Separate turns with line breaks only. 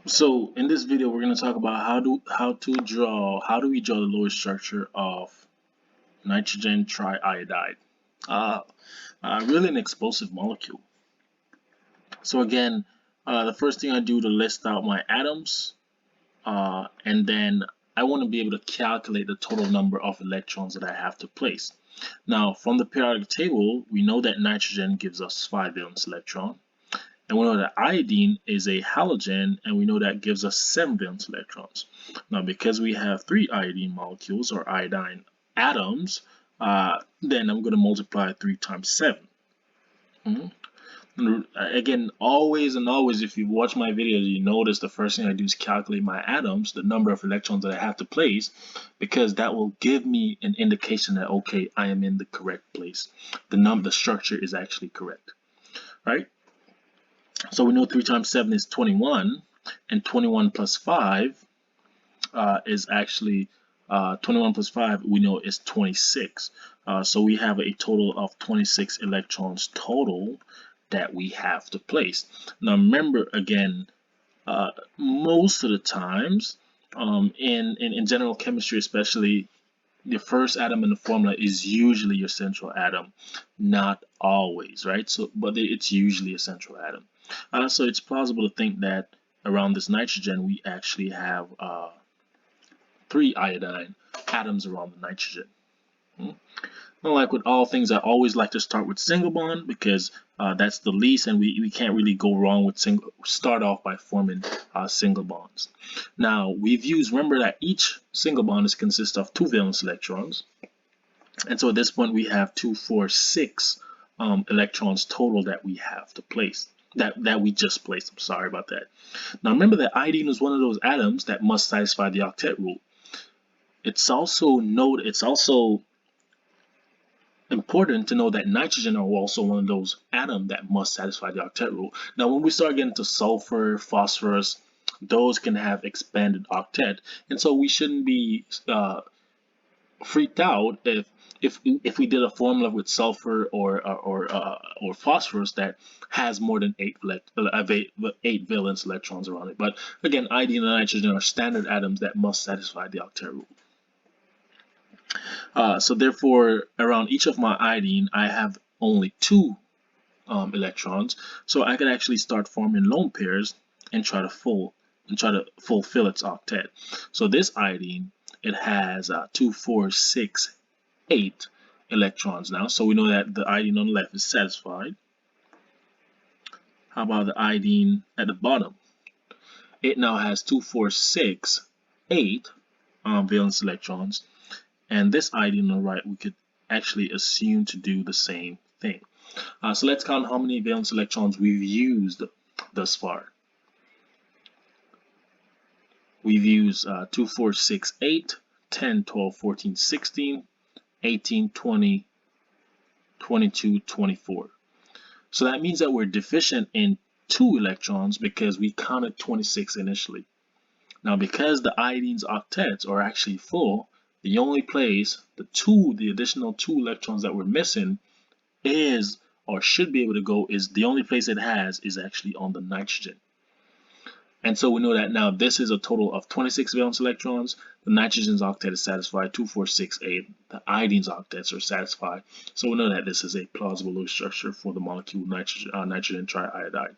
So in this video, we're going to talk about how do we draw the Lewis structure of nitrogen triiodide. Uh, Really an explosive molecule. So again, the first thing I do to list out my atoms, and then I want to be able to calculate the total number of electrons that I have to place. Now, from the periodic table, we know that nitrogen gives us 5 valence electron. And we know that iodine is a halogen, and we know that gives us 7 valence electrons. Now, because we have 3 iodine molecules or iodine atoms, then I'm going to multiply 3 times 7. Again, always and always, if you watch my videos, you notice the first thing I do is calculate my atoms, the number of electrons that I have to place, because that will give me an indication that, okay, I am in the correct place. The structure is actually correct, right? So we know 3 times 7 is 21, and 21 plus 5 is actually 21 plus 5 we know is 26. So we have a total of 26 electrons total that we have to place. Now remember again, most of the times in general chemistry especially, the first atom in the formula is usually your central atom, not always, right? So, but it's usually a central atom. So it's plausible to think that around this nitrogen we actually have 3 iodine atoms around the nitrogen. Well, like with all things, I always like to start with single bond because that's the least, and we can't really go wrong with start off by forming single bonds. Now remember that each single bond consists of 2 valence electrons, and so at this point we have 2, 4, 6 electrons total that we have to place. That we just placed. I'm sorry about that. Now remember that iodine is one of those atoms that must satisfy the octet rule. It's also important to know that nitrogen are also one of those atoms that must satisfy the octet rule. Now, when we start getting to sulfur, phosphorus, those can have expanded octet, and so we shouldn't be freaked out if we did a formula with sulfur or phosphorus that has more than 8 valence electrons around it. But again, iodine and nitrogen are standard atoms that must satisfy the octet rule. So therefore, around each of my iodine, I have only 2 electrons. So I could actually start forming lone pairs and try to fulfill its octet. So this iodine, it has 2, 4, 6, 8 electrons now. So we know that the iodine on the left is satisfied. How about the iodine at the bottom? It now has 2, 4, 6, 8 valence electrons. And this iodine on the right, we could actually assume to do the same thing. So let's count how many valence electrons we've used thus far. We've used 2, 4, 6, 8, 10, 12, 14, 16, 18, 20, 22, 24. So that means that we're deficient in 2 electrons because we counted 26 initially. Now because the iodine's octets are actually full, the only place the additional 2 electrons that we're missing is, or should be able to go, is the only place it has is actually on the nitrogen. And so we know that now this is a total of 26 valence electrons. The nitrogen's octet is satisfied, 2, 4, 6, 8. The iodine's octets are satisfied. So we know that this is a plausible Lewis structure for the molecule nitrogen triiodide.